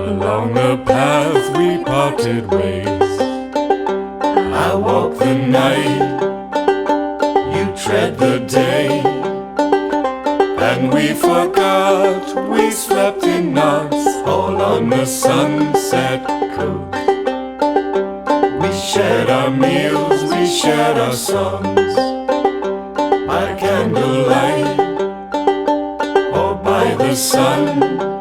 Along the path we parted ways. I walk the night, you tread the day, and we forgot we slept in knots all on the sunset coast. We shared our meals, we shared our songs, by candlelight or by the sun.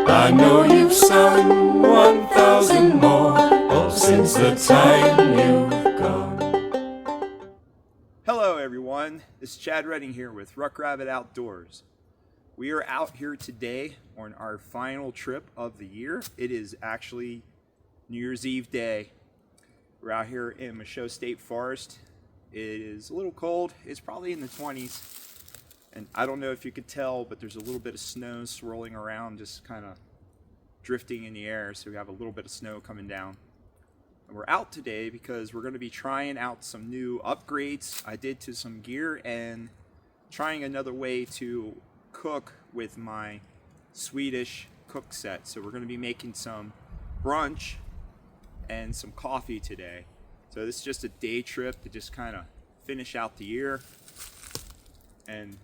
I know you've sung 1,000 more, oh, since the time you've gone. Hello everyone, it's Chad Redding here with Ruck Rabbit Outdoors. We are out here today on our final trip of the year. It is actually New Year's Eve day. We're out here in Michaud State Forest. It is a little cold, it's probably in the 20s. And I don't know if you could tell, but there's a little bit of snow swirling around, just kind of drifting in the air. So we have a little bit of snow coming down. And we're out today because we're going to be trying out some new upgrades I did to some gear and trying another way to cook with my Swedish cook set. So we're going to be making some brunch and some coffee today. So this is just a day trip to just kind of finish out the year. And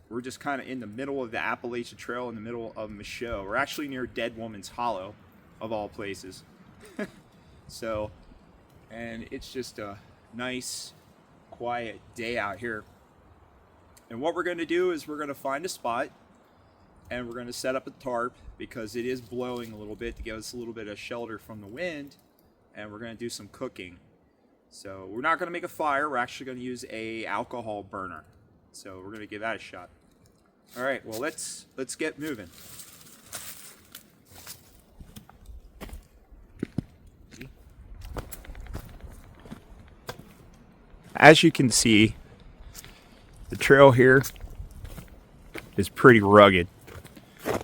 we're just kind of in the middle of the Appalachian Trail, in the middle of Michaud. We're actually near Dead Woman's Hollow, of all places. So, and it's just a nice, quiet day out here. And what we're going to do is we're going to find a spot, and we're going to set up a tarp, because it is blowing a little bit to give us a little bit of shelter from the wind, and we're going to do some cooking. So we're not going to make a fire, we're actually going to use a alcohol burner. So we're going to give that a shot. All right, well, let's get moving. As you can see, the trail here is pretty rugged.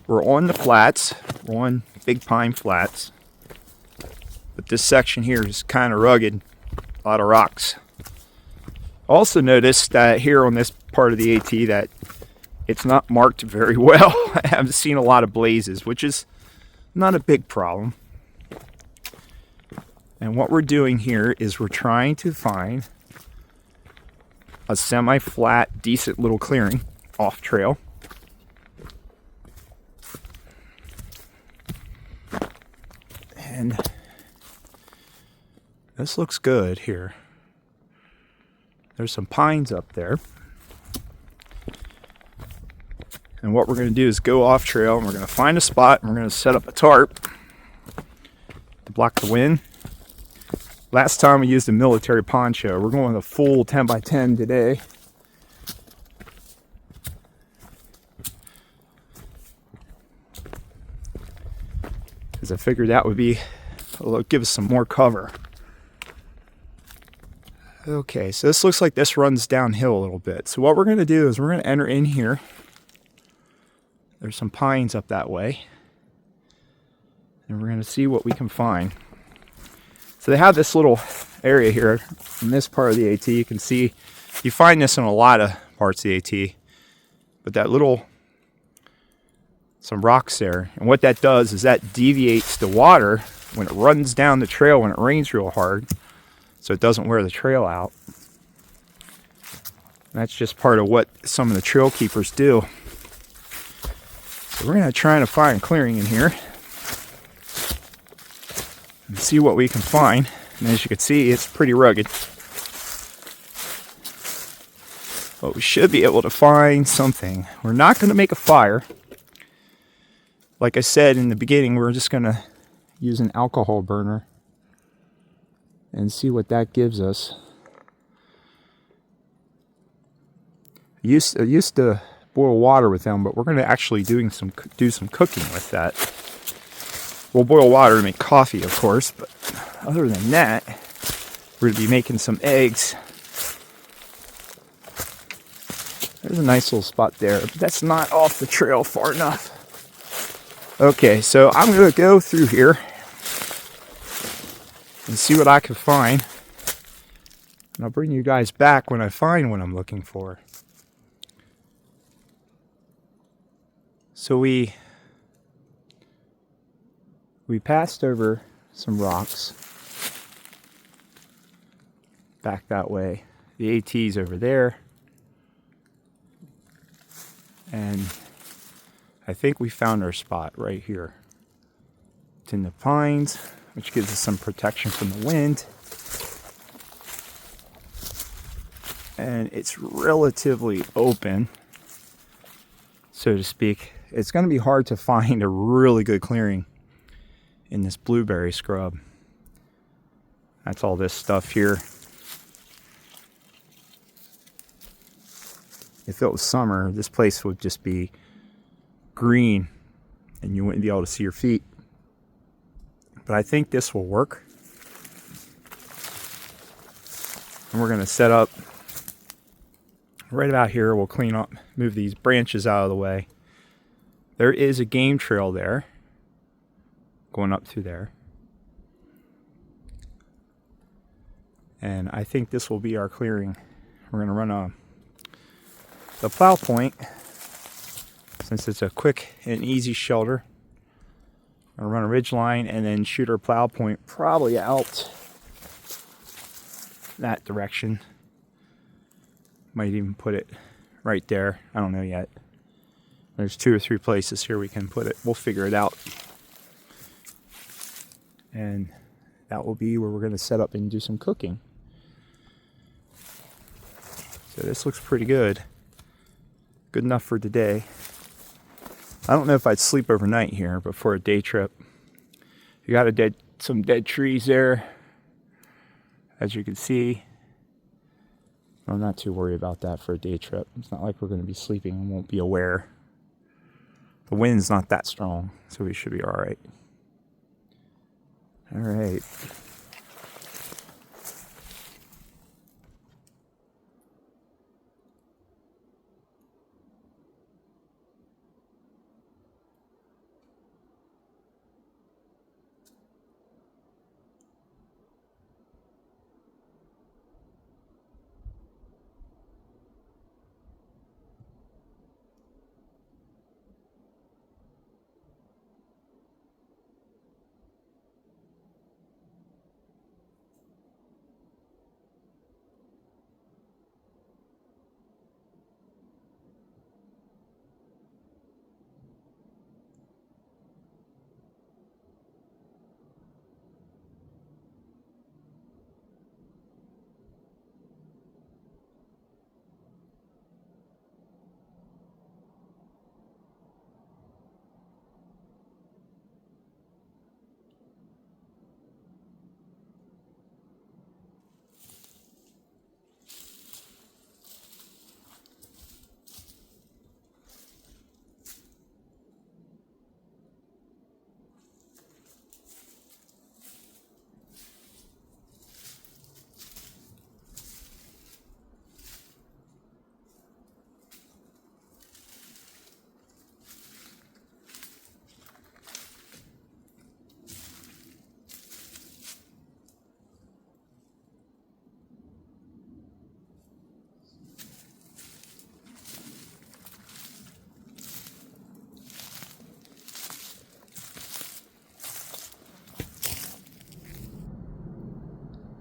We're on the flats, we're on Big Pine Flats, but this section here is kind of rugged, a lot of rocks. Also noticed that here on this part of the AT that it's not marked very well. I haven't seen a lot of blazes, which is not a big problem. And what we're doing here is we're trying to find a semi-flat, decent little clearing off trail. And this looks good here. There's some pines up there. And what we're going to do is go off trail, and we're going to find a spot, and we're going to set up a tarp to block the wind. Last time we used a military poncho. We're going with a full 10 by 10 today. Because I figured that would give us some more cover. Okay, so this looks like this runs downhill a little bit. So what we're going to do is we're going to enter in here. There's some pines up that way. And we're going to see what we can find. So they have this little area here in this part of the AT. You can see, you find this in a lot of parts of the AT. But that some rocks there. And what that does is that deviates the water when it runs down the trail when it rains real hard, so it doesn't wear the trail out. And that's just part of what some of the trail keepers do. So we're going to try to find a clearing in here and see what we can find. And as you can see, it's pretty rugged. But we should be able to find something. We're not going to make a fire. Like I said in the beginning, we're just going to use an alcohol burner and see what that gives us. I used to boil water with them, but we're going to actually do some cooking with that. We'll boil water to make coffee, of course, but other than that, we're going to be making some eggs. There's a nice little spot there, but that's not off the trail far enough. Okay, so I'm going to go through here and see what I can find. And I'll bring you guys back when I find what I'm looking for. So we We passed over some rocks back that way. The AT's over there. And I think we found our spot right here. It's in the pines, which gives us some protection from the wind. And it's relatively open, so to speak. It's going to be hard to find a really good clearing in this blueberry scrub. That's all this stuff here. If it was summer, this place would just be green and you wouldn't be able to see your feet. But I think this will work. And we're going to set up right about here. We'll clean up, move these branches out of the way. There is a game trail there, going up through there. And I think this will be our clearing. We're going to run the plow point, since it's a quick and easy shelter. I'll run a ridge line and then shoot our plow point probably out that direction. Might even put it right there. I don't know yet. There's 2 or 3 places here we can put it. We'll figure it out. And that will be where we're going to set up and do some cooking. So this looks pretty good. Good enough for today. I don't know if I'd sleep overnight here, but for a day trip, you got some dead trees there, as you can see. I'm not too worried about that for a day trip. It's not like we're going to be sleeping and won't be aware. The wind's not that strong, so we should be all right. All right.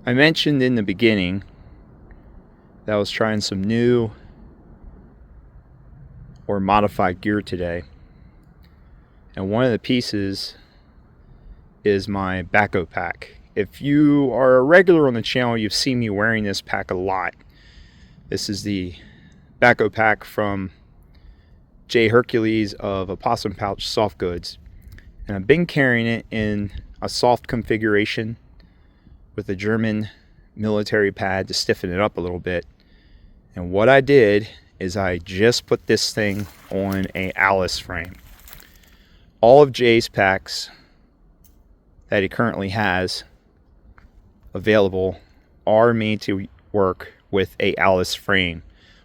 I mentioned in the beginning that I was trying some new or modified gear today. And one of the pieces is my backhoe pack. If you are a regular on the channel, you've seen me wearing this pack a lot. This is the backhoe pack from J. Hercules of Opossum Pouch Soft Goods. And I've been carrying it in a soft configuration with a German military pad to stiffen it up a little bit. And what I did is I just put this thing on a Alice frame. All of Jay's packs that he currently has available are made to work with a Alice frame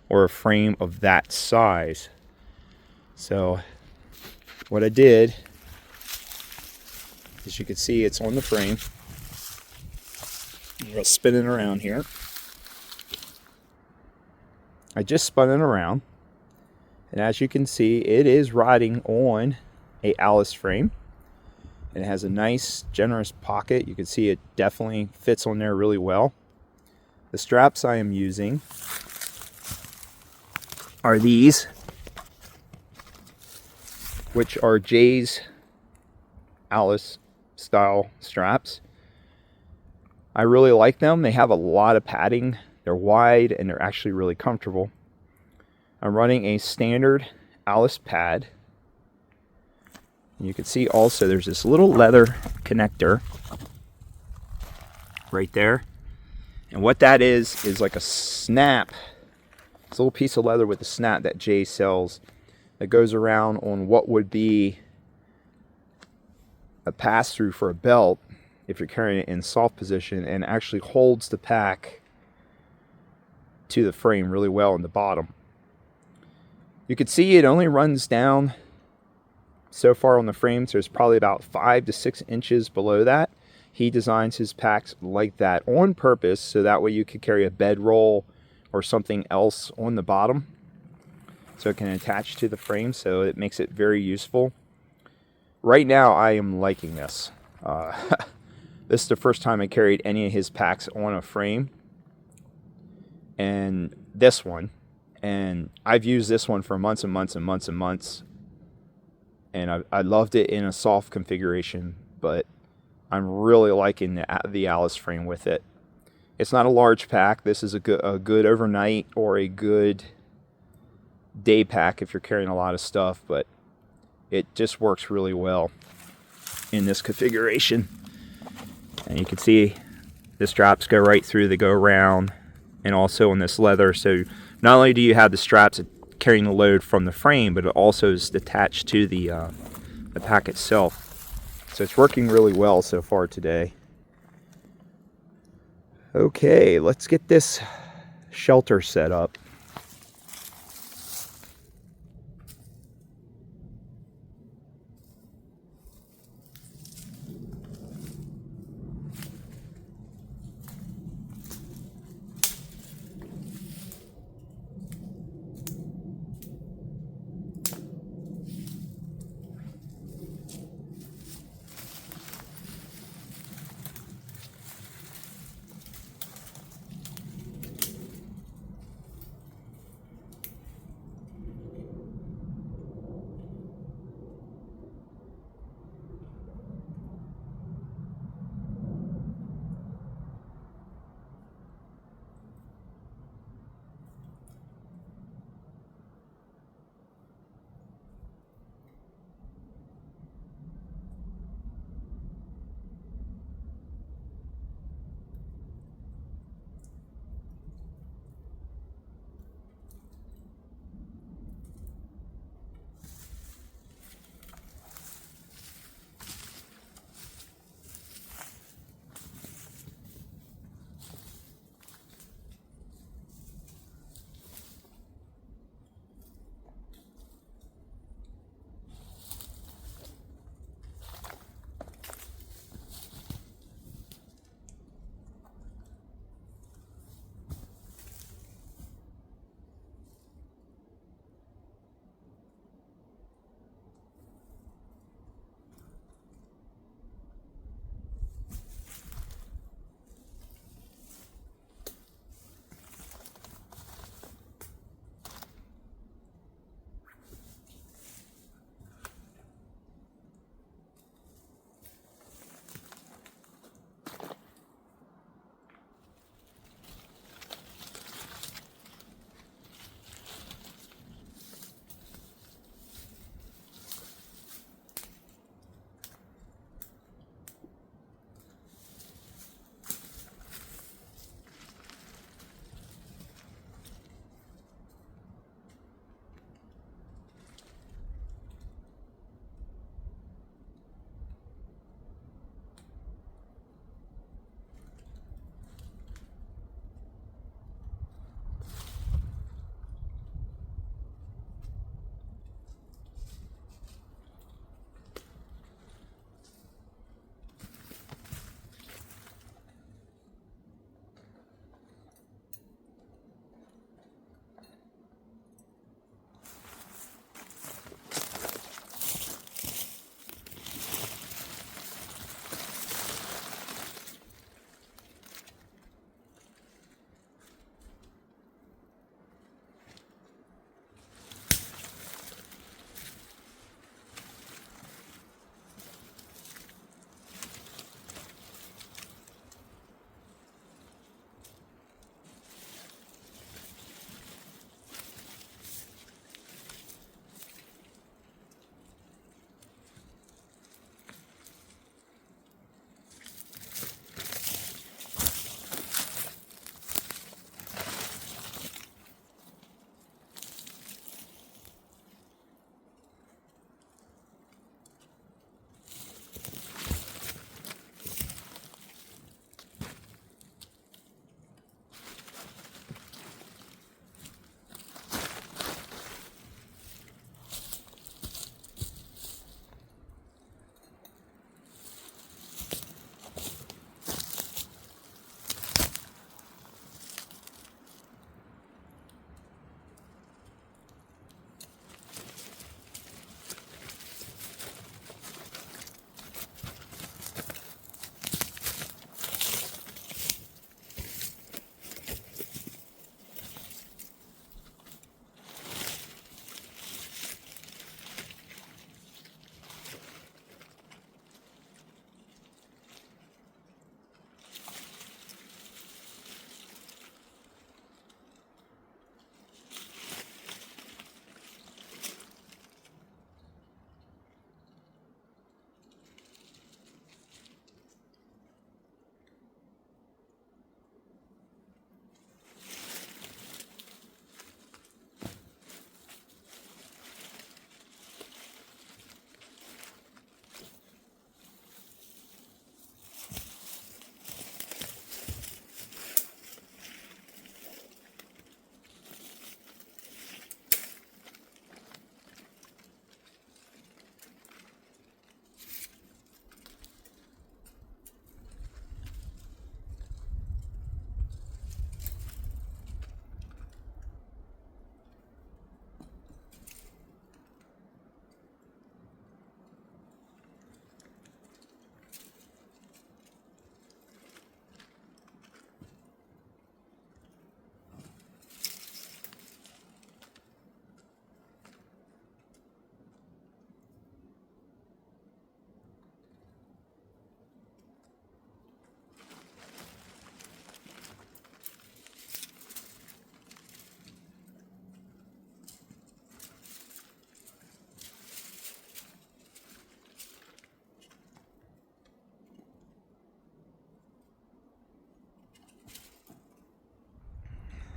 or a frame of that size. So what I did, as you can see, it's on the frame. We'll spin it around here. I just spun it around, and as you can see, it is riding on a Alice frame. It has a nice, generous pocket. You can see it definitely fits on there really well. The straps I am using are these, which are Jay's Alice style straps. I really like them. They have a lot of padding. They're wide and they're actually really comfortable. I'm running a standard Alice pad. And you can see also there's this little leather connector right there. And what that is like a snap. It's a little piece of leather with a snap that Jay sells that goes around on what would be a pass-through for a belt if you're carrying it in soft position, and actually holds the pack to the frame really well in the bottom. You can see it only runs down so far on the frame, so it's probably about 5 to 6 inches below that. He designs his packs like that on purpose, so that way you could carry a bedroll or something else on the bottom, so it can attach to the frame, so it makes it very useful. Right now I am liking this. This is the first time I carried any of his packs on a frame, and this one, and I've used this one for months and months and months and months, and I loved it in a soft configuration, but I'm really liking the Alice frame with it. It's not a large pack. This is a good overnight or a good day pack if you're carrying a lot of stuff, but it just works really well in this configuration. And you can see the straps go right through, they go around, and also on this leather. So not only do you have the straps carrying the load from the frame, but it also is attached to the pack itself. So it's working really well so far today. Okay, let's get this shelter set up.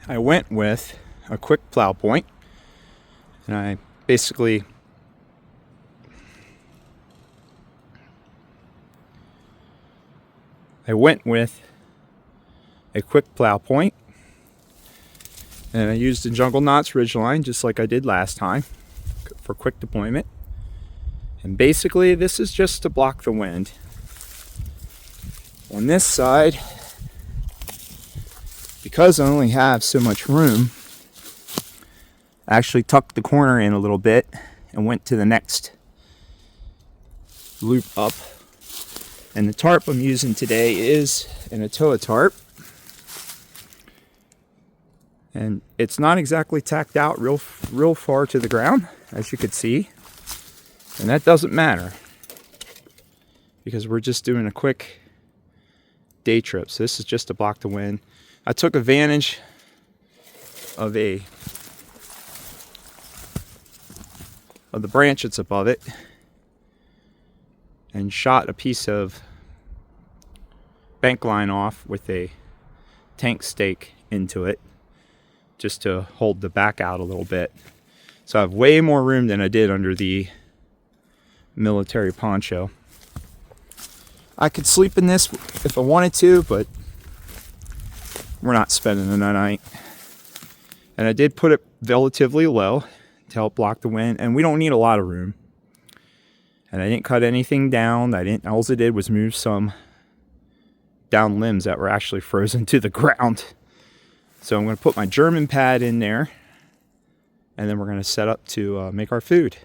I went with a quick plow point, and I basically went with a quick plow point, and I used a Jungle Knots Ridgeline just like I did last time for quick deployment. And basically this is just to block the wind. On this side, because I only have so much room, I actually tucked the corner in a little bit and went to the next loop up. And the tarp I'm using today is an Atoa tarp. And it's not exactly tacked out real far to the ground, as you could see. And that doesn't matter, because we're just doing a quick day trip. So this is just to block the wind. I took advantage of the branch that's above it and shot a piece of bank line off with a tank stake into it, just to hold the back out a little bit. So I have way more room than I did under the military poncho. I could sleep in this if I wanted to, but we're not spending the night. And I did put it relatively low to help block the wind, and we don't need a lot of room. And I didn't cut anything down. All I did was move some down limbs that were actually frozen to the ground. So I'm going to put my German pad in there, and then we're going to set up to make our food.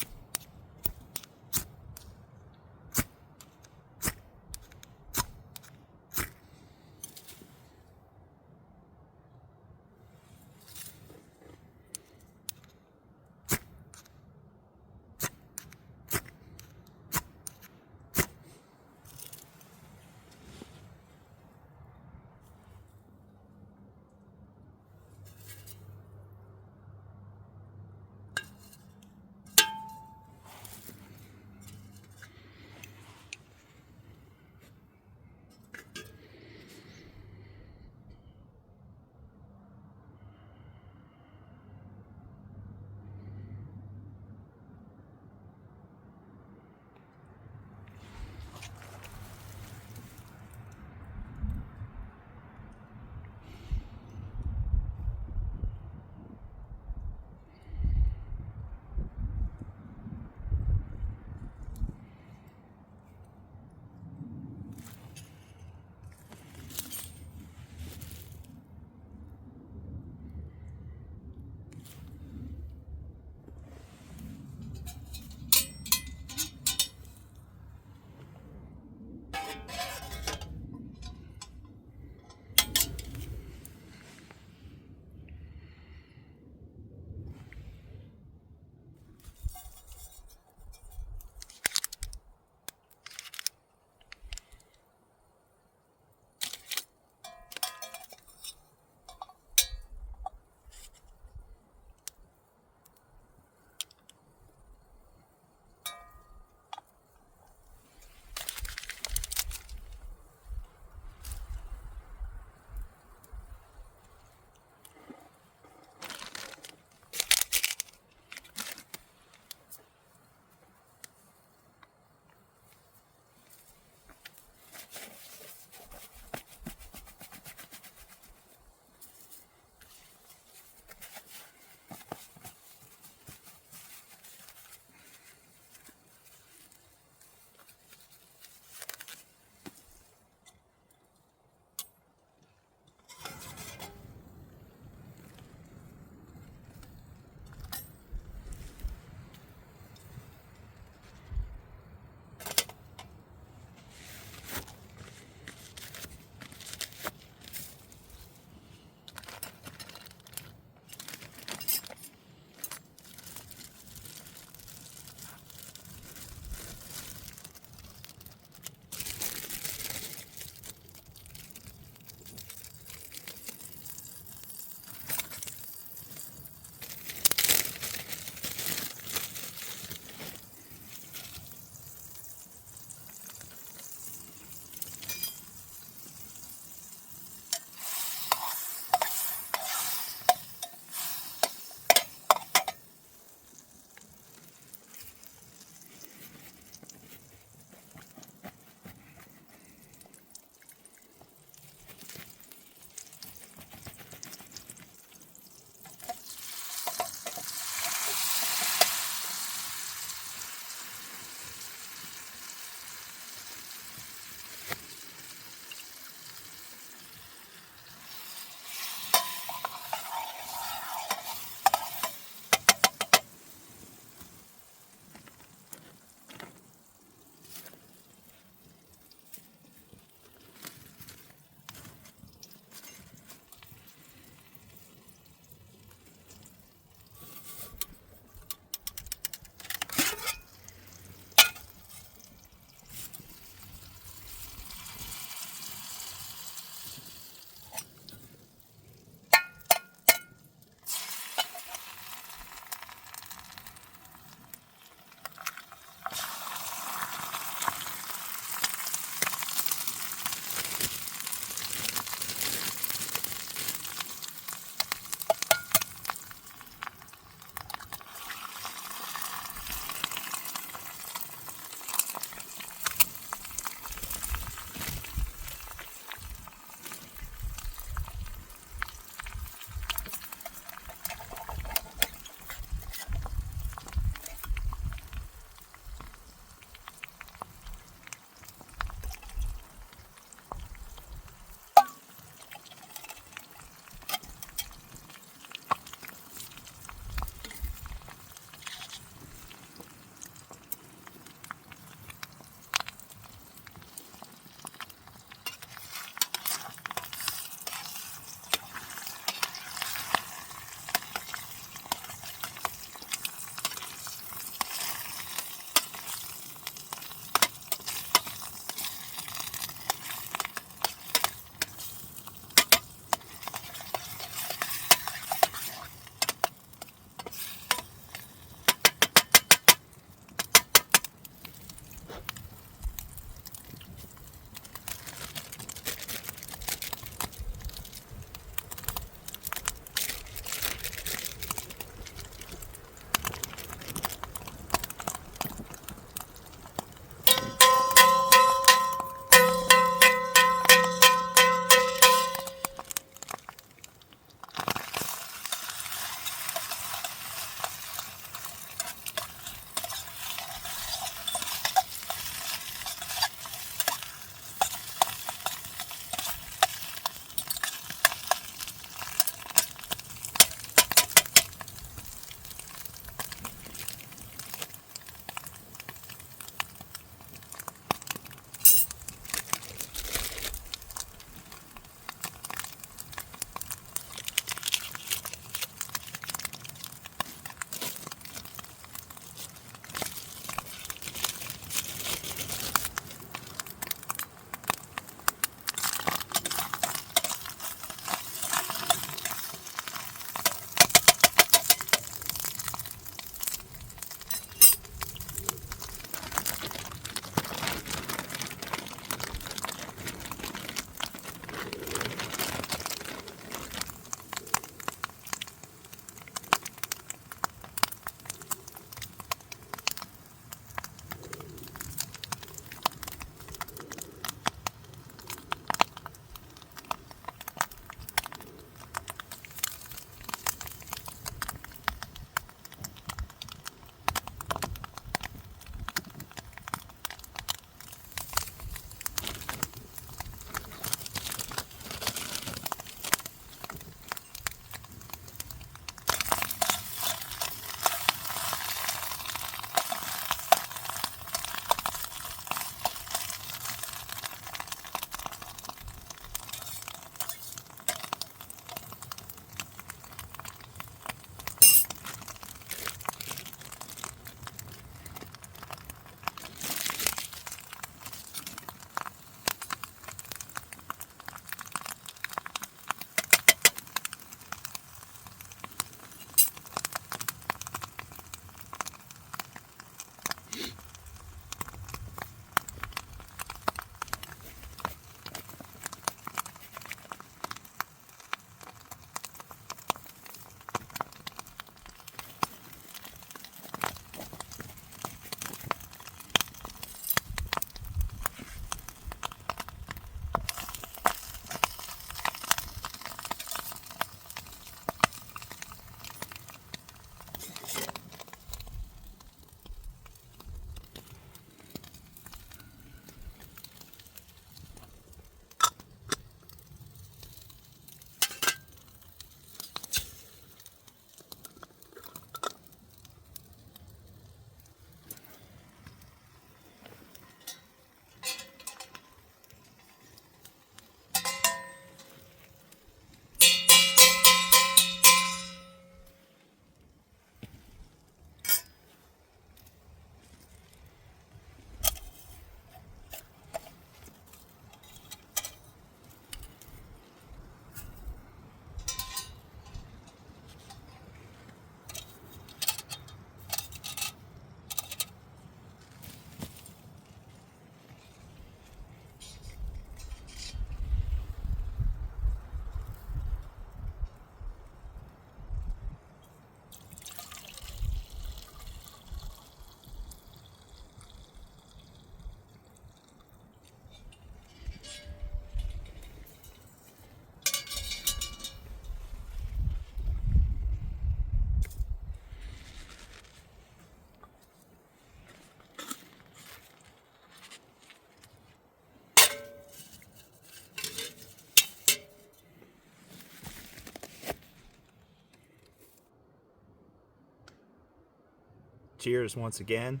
cheers once again,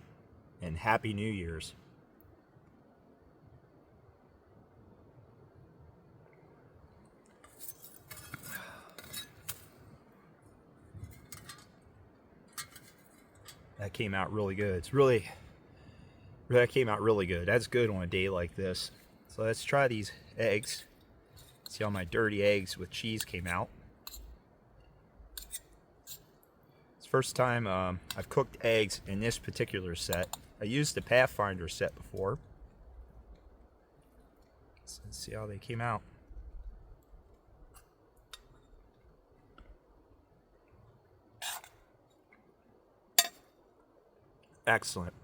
and Happy New Year's. That came out really good. That came out really good. That's good on a day like this. So let's try these eggs. See how my dirty eggs with cheese came out. It's the first time I've cooked eggs in this particular set. I used the Pathfinder set before. So let's see how they came out. Excellent.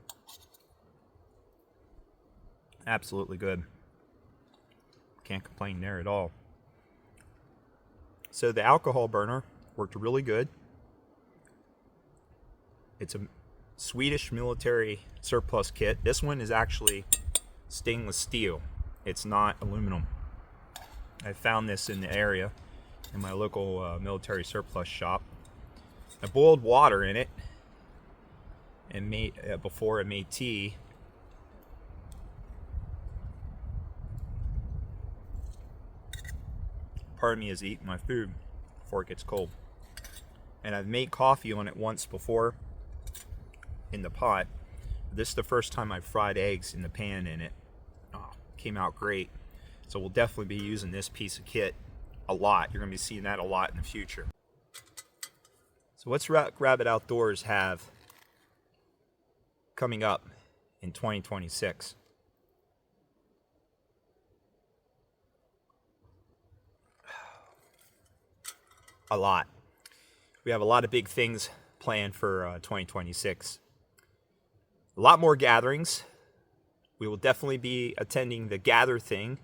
Absolutely good. Can't complain there at all. So the alcohol burner worked really good. It's a Swedish military surplus kit. This one is actually stainless steel. It's not aluminum. I found this in the area in my local military surplus shop. I boiled water in it and before I made tea. Pardon me as I eat my food before it gets cold. And I've made coffee on it once before in the pot. This is the first time I've fried eggs in the pan in it. Oh, came out great. So we'll definitely be using this piece of kit a lot. You're going to be seeing that a lot in the future. So what's Rabbit Outdoors have coming up in 2026? A lot. We have a lot of big things planned for 2026. A lot more gatherings. We will definitely be attending the Gather Thing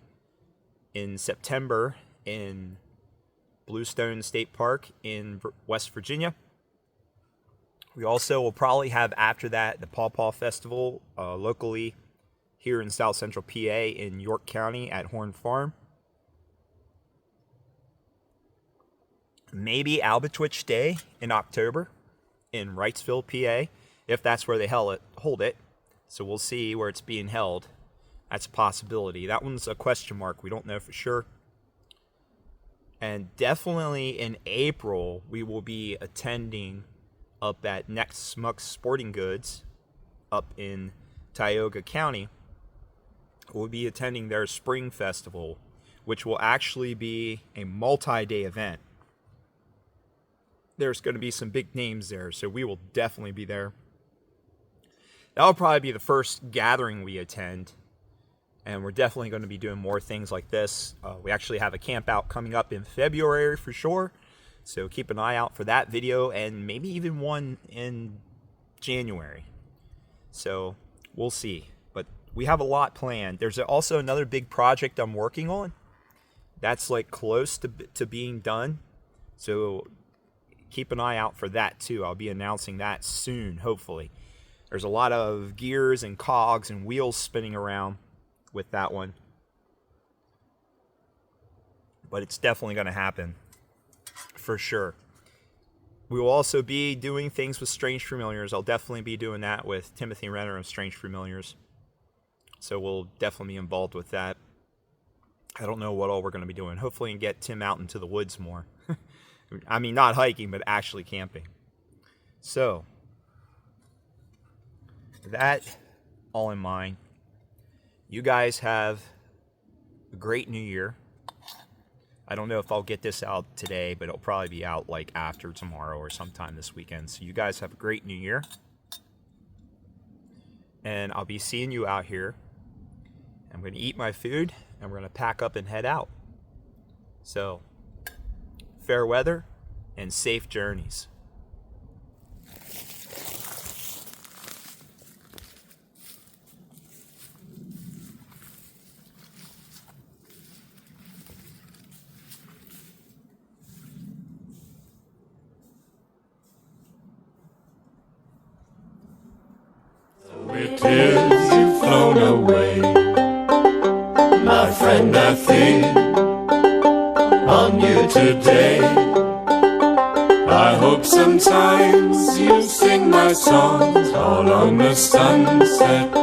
in September in Bluestone State Park in West Virginia. We also will probably have after that the Paw Paw Festival locally here in South Central PA in York County at Horn Farm. Maybe Albatwitch Day in October in Wrightsville, PA, if that's where they hold it. So we'll see where it's being held. That's a possibility. That one's a question mark. We don't know for sure. And definitely in April, we will be attending up at Next Smucks Sporting Goods up in Tioga County. We'll be attending their Spring Festival, which will actually be a multi-day event. There's going to be some big names there, so we will definitely be there. That'll probably be the first gathering we attend, and we're definitely going to be doing more things like this. We actually have a camp out coming up in February for sure, so keep an eye out for that video, and maybe even one in January. So we'll see, but we have a lot planned. There's also another big project I'm working on that's like close to being done, so keep an eye out for that too. I'll be announcing that soon, hopefully. There's a lot of gears and cogs and wheels spinning around with that one. But it's definitely going to happen for sure. We will also be doing things with Strange Familiars. I'll definitely be doing that with Timothy Renner of Strange Familiars. So we'll definitely be involved with that. I don't know what all we're going to be doing. Hopefully get Tim out into the woods more. I mean, not hiking, but actually camping. So, that all in mind, you guys have a great new year. I don't know if I'll get this out today, but it'll probably be out like after tomorrow or sometime this weekend. So you guys have a great new year. And I'll be seeing you out here. I'm going to eat my food, and we're going to pack up and head out. So, fair weather and safe journeys. It is you've flown away, my friend. I think on you today. I hope sometimes you sing my songs all on the sunset.